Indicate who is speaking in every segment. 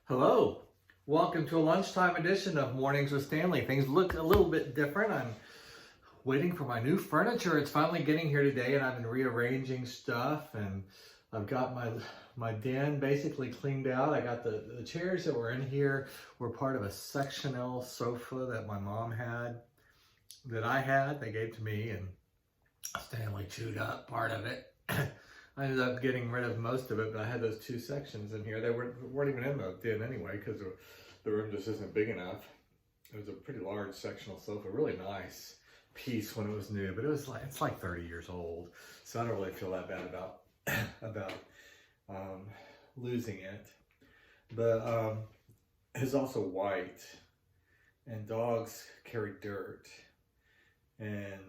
Speaker 1: Hello, welcome to a lunchtime edition of Mornings with Stanley. Things look a little bit different. I'm waiting for my new furniture. It's finally getting here today, and I've been rearranging stuff, and I've got my den basically cleaned out. I got the chairs that were in here were part of a sectional sofa that my mom had, that I had. They gave to me, and Stanley chewed up part of it. I ended up getting rid of most of it, but I had those two sections in here. They weren't even in the den anyway, because the room just isn't big enough. It was a pretty large sectional sofa, really nice piece when it was new, but it's like 30 years old, so I don't really feel that bad about losing it. But it's also white, and dogs carry dirt, and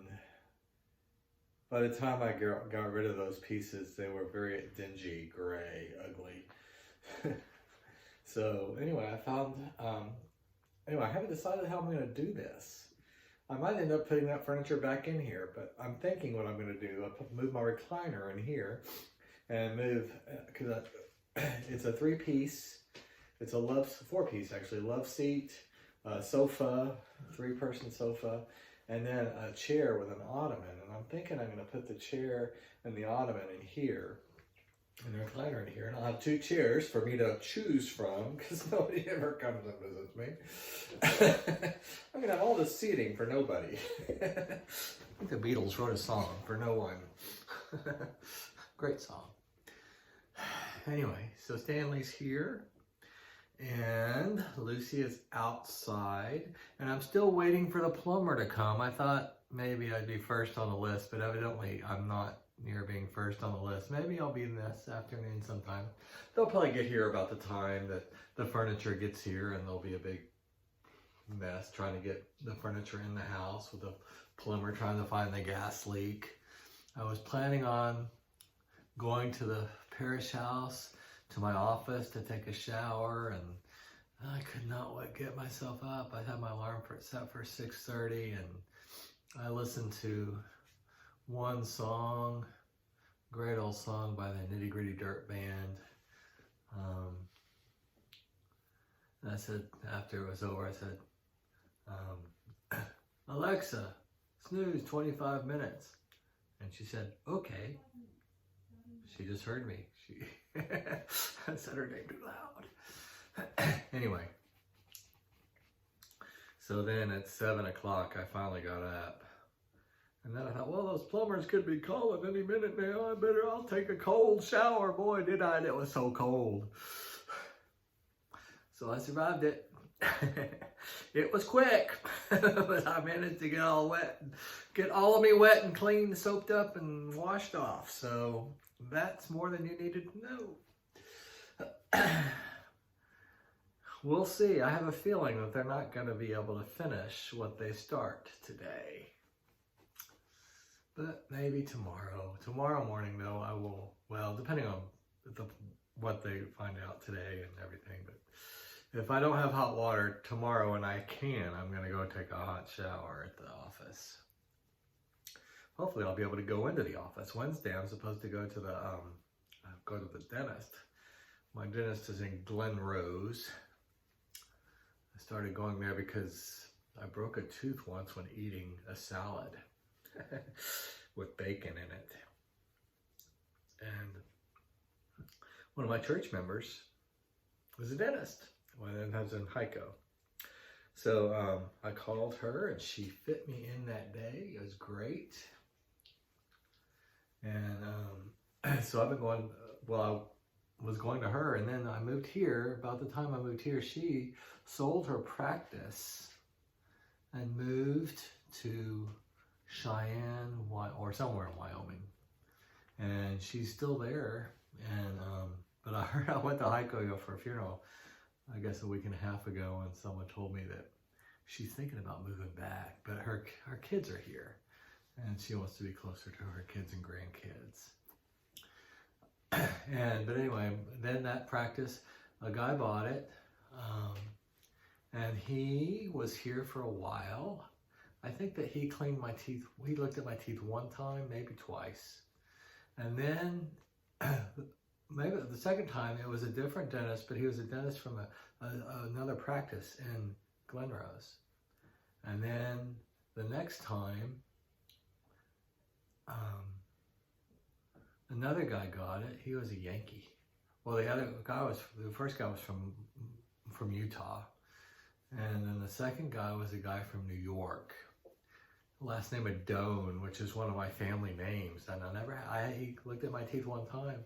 Speaker 1: by the time I got rid of those pieces, they were very dingy, gray, ugly. So anyway, I haven't decided how I'm going to do this. I might end up putting that furniture back in here, but I'm thinking what I'm going to do. I'll move my recliner in here and move, because it's a three-piece, it's a four-piece actually, love seat, sofa, three-person sofa, and then a chair with an ottoman. And I'm thinking I'm going to put the chair and the ottoman in here, and the recliner in here, and I'll have two chairs for me to choose from, because nobody ever comes and visits me. I'm going to have all this seating for nobody. I think the Beatles wrote a song for no one. Great song. Anyway, so Stanley's here, and Lucy is outside, and I'm still waiting for the plumber to come. I thought maybe I'd be first on the list, but evidently I'm not near being first on the list. Maybe I'll be in this afternoon sometime. They'll probably get here about the time that the furniture gets here, and there'll be a big mess trying to get the furniture in the house with the plumber trying to find the gas leak. I was planning on going to the parish house, to my office to take a shower, and I could not get myself up. I had my alarm set for 6:30, and I listened to one song, great old song by the Nitty Gritty Dirt Band. And I said, after it was over, I said, Alexa, snooze 25 minutes. And she said, okay. She just heard me. I said her name too loud. Anyway, so then at 7 o'clock, I finally got up. And then I thought, well, those plumbers could be calling any minute now. I'll take a cold shower. Boy, did I, it was so cold. So I survived it. It was quick, but I managed to get all wet, get all of me wet and clean, soaped up and washed off. So that's more than you needed to know. We'll see. I have a feeling that they're not going to be able to finish what they start today. But maybe tomorrow. Tomorrow morning, though, I will, well, depending on what they find out today and everything. But if I don't have hot water tomorrow, and I can, I'm going to go take a hot shower at the office. Hopefully I'll be able to go into the office. Wednesday, I'm supposed to go to the dentist. My dentist is in Glen Rose. I started going there because I broke a tooth once when eating a salad with bacon in it. And one of my church members was a dentist. One of them was in Heiko. So I called her, and she fit me in that day. It was great. And so I've been going, well, I was going to her, and then I moved here. About the time I moved here, she sold her practice and moved to Cheyenne, or somewhere in Wyoming. And she's still there. And but I heard I went to Heiko for a funeral, I guess a week and a half ago, and someone told me that she's thinking about moving back, but her kids are here, and she wants to be closer to her kids and grandkids. But anyway, then that practice, a guy bought it, and he was here for a while. I think that he cleaned my teeth. He looked at my teeth one time, maybe twice. And then maybe the second time it was a different dentist, but he was a dentist from another practice in Glenrose. And then the next time, another guy got it. He was a Yankee. Well, the first guy was from Utah. And then the second guy was a guy from New York. Last name of Doan, which is one of my family names. And he looked at my teeth one time.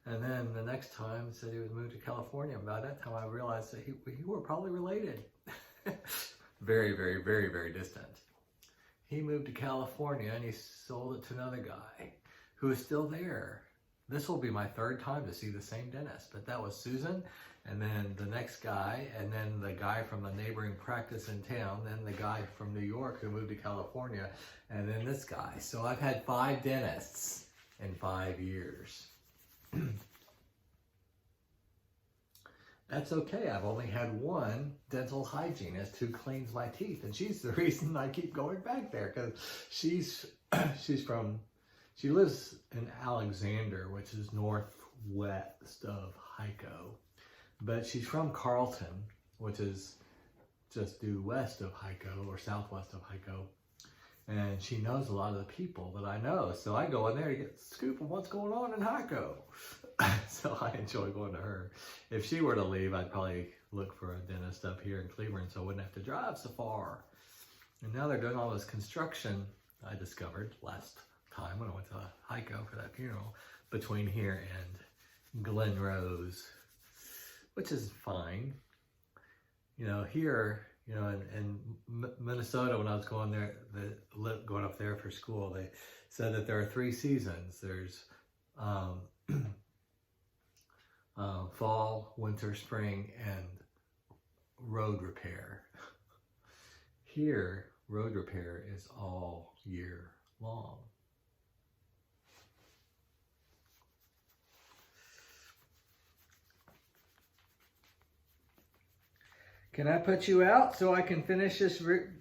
Speaker 1: And then the next time said he was moved to California. By that time I realized that we were probably related. Very, very, very, very distant. He moved to California and he sold it to another guy who is still there. This will be my third time to see the same dentist, but that was Susan, and then the next guy, and then the guy from the neighboring practice in town, then the guy from New York who moved to California, and then this guy. So I've had 5 dentists in 5 years. That's okay. I've only had one dental hygienist who cleans my teeth, and she's the reason I keep going back there, because she lives in Alexander, which is northwest of Hico, but she's from Carlton, which is just due west of Hico or southwest of Hico, and she knows a lot of the people that I know, so I go in there to get a scoop of what's going on in Hico. So I enjoy going to her. If she were to leave, I'd probably look for a dentist up here in Cleveland so I wouldn't have to drive so far. And now they're doing all this construction, I discovered last time when I went to Hico for that funeral, between here and Glenrose, which is fine. You know, here, you know, in Minnesota, when I was going there, going up there for school, they said that there are 3 seasons. There's fall, winter, spring, and road repair. Here, road repair is all year long. Can I put you out so I can finish this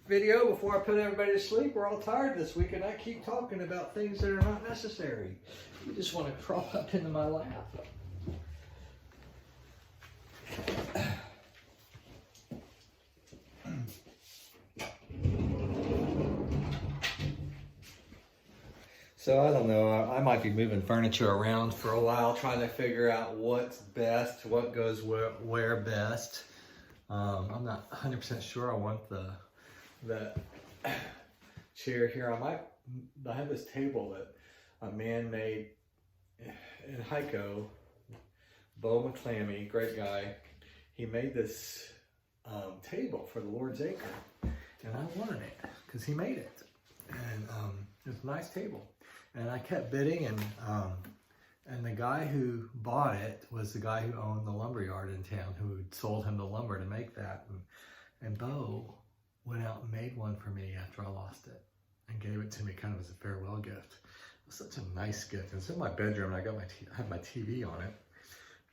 Speaker 1: video before I put everybody to sleep? We're all tired this week and I keep talking about things that are not necessary. You just want to crawl up into my lap. So I don't know, I might be moving furniture around for a while, trying to figure out what's best, what goes where best. I'm not 100% sure I want the chair here. I have this table that a man made in Hico, Bo McClammy, great guy. He made this table for the Lord's Acre, and I wanted it because he made it, and it's a nice table. And I kept bidding, and the guy who bought it was the guy who owned the lumber yard in town, who sold him the lumber to make that. And Bo went out and made one for me after I lost it and gave it to me kind of as a farewell gift. It was such a nice gift. It's in my bedroom, and I have my TV on it.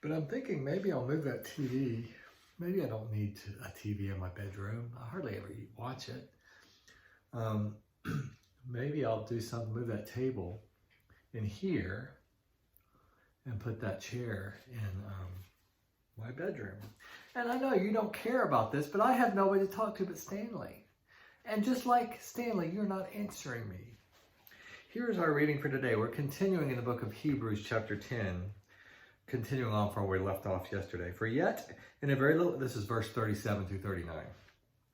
Speaker 1: But I'm thinking maybe I'll move that TV. Maybe I don't need a TV in my bedroom. I hardly ever watch it. Maybe I'll do something, move that table in here and put that chair in my bedroom. And I know you don't care about this, but I have nobody to talk to but Stanley. And just like Stanley, you're not answering me. Here's our reading for today. We're continuing in the book of Hebrews chapter 10, continuing on from where we left off yesterday. For yet in a very little, this is verse 37 through 39.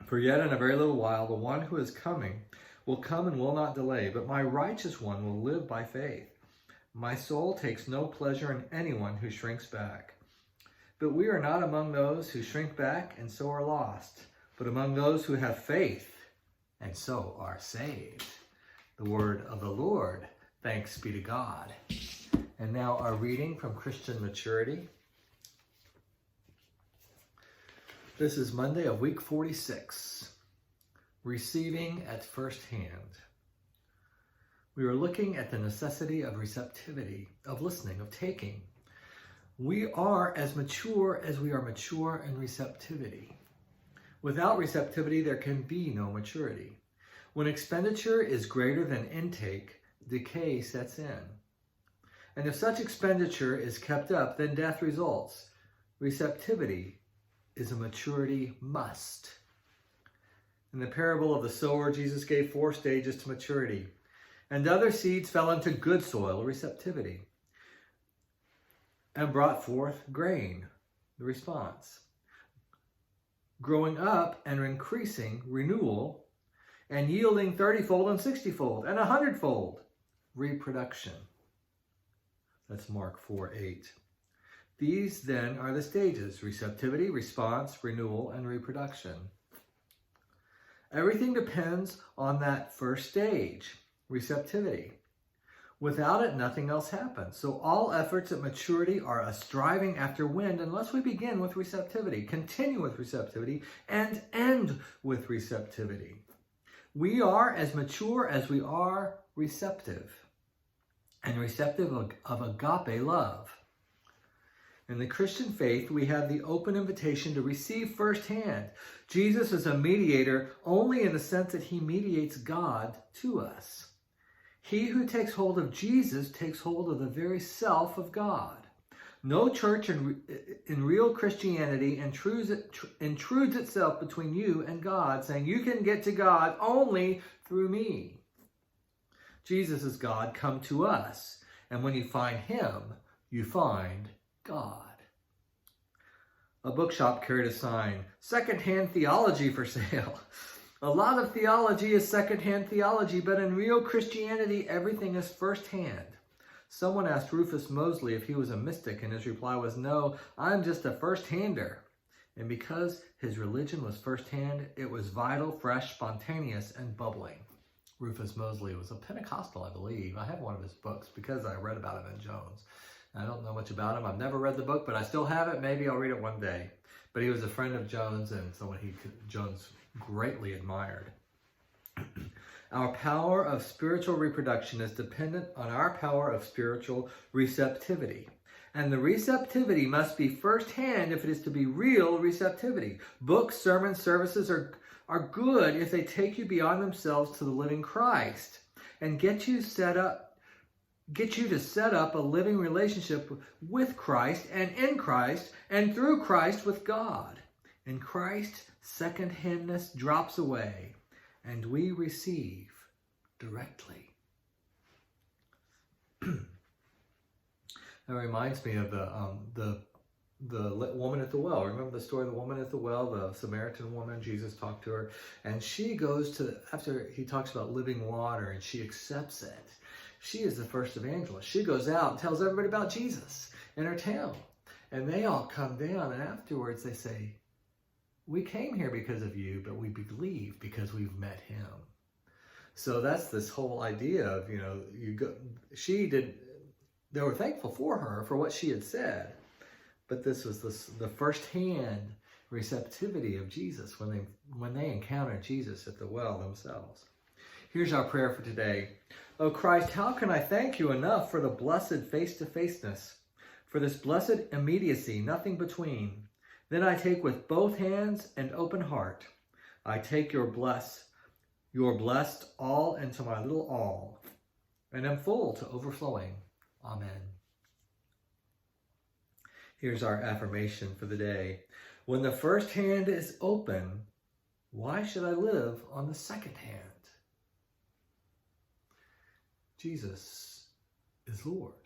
Speaker 1: For yet in a very little while, the one who is coming will come and will not delay, but my righteous one will live by faith. My soul takes no pleasure in anyone who shrinks back. But we are not among those who shrink back and so are lost, but among those who have faith and so are saved. The word of the Lord. Thanks be to God. And now our reading from Christian Maturity. This is Monday of week 46. Receiving at first hand. We are looking at the necessity of receptivity, of listening, of taking. We are as mature as we are mature in receptivity. Without receptivity, there can be no maturity. When expenditure is greater than intake, decay sets in. And if such expenditure is kept up, then death results. Receptivity is a maturity must. In the parable of the sower, Jesus gave 4 stages to maturity. And other seeds fell into good soil, receptivity, and brought forth grain, the response. Growing up and increasing, renewal, and yielding 30-fold and 60-fold and 100-fold, reproduction. That's Mark 4:8. These then are the stages: receptivity, response, renewal, and reproduction. Everything depends on that first stage, receptivity. Without it, nothing else happens. So all efforts at maturity are a striving after wind unless we begin with receptivity, continue with receptivity, and end with receptivity. We are as mature as we are receptive, and receptive of agape love. In the Christian faith, we have the open invitation to receive firsthand. Jesus is a mediator only in the sense that he mediates God to us. He who takes hold of Jesus takes hold of the very self of God. No church in real Christianity intrudes itself between you and God, saying you can get to God only through me. Jesus is God come to us, and when you find him, you find God. A bookshop carried a sign, "Secondhand theology for sale." A lot of theology is secondhand theology, but in real Christianity, everything is firsthand. Someone asked Rufus Mosley if he was a mystic, and his reply was, "No, I'm just a first-hander." And because his religion was firsthand, it was vital, fresh, spontaneous, and bubbling. Rufus Mosley was a Pentecostal, I believe. I have one of his books because I read about him in Jones. I don't know much about him. I've never read the book, but I still have it. Maybe I'll read it one day. But he was a friend of Jones and someone Jones greatly admired. Our power of spiritual reproduction is dependent on our power of spiritual receptivity. And the receptivity must be firsthand if it is to be real receptivity. Books, sermons, services are good if they take you beyond themselves to the living Christ and get you to set up a living relationship with Christ and in Christ and through Christ with God. In Christ, second-handness drops away and we receive directly. That reminds me of the woman at the well. Remember the story of the woman at the well, the Samaritan woman? Jesus talked to her, and she goes to, after he talks about living water, and she accepts it. She is the first evangelist. She goes out and tells everybody about Jesus in her town, and they all come down, and afterwards they say, "We came here because of you, but we believe because we've met him." So that's this whole idea of, they were thankful for her for what she had said, but this was the first-hand receptivity of Jesus when they encountered Jesus at the well themselves. Here's our prayer for today. Oh Christ, how can I thank you enough for the blessed face-to-faceness, for this blessed immediacy, nothing between. Then I take with both hands and open heart. I take your blessed all into my little all, and am full to overflowing. Amen. Here's our affirmation for the day. When the first hand is open, why should I live on the second hand? Jesus is Lord.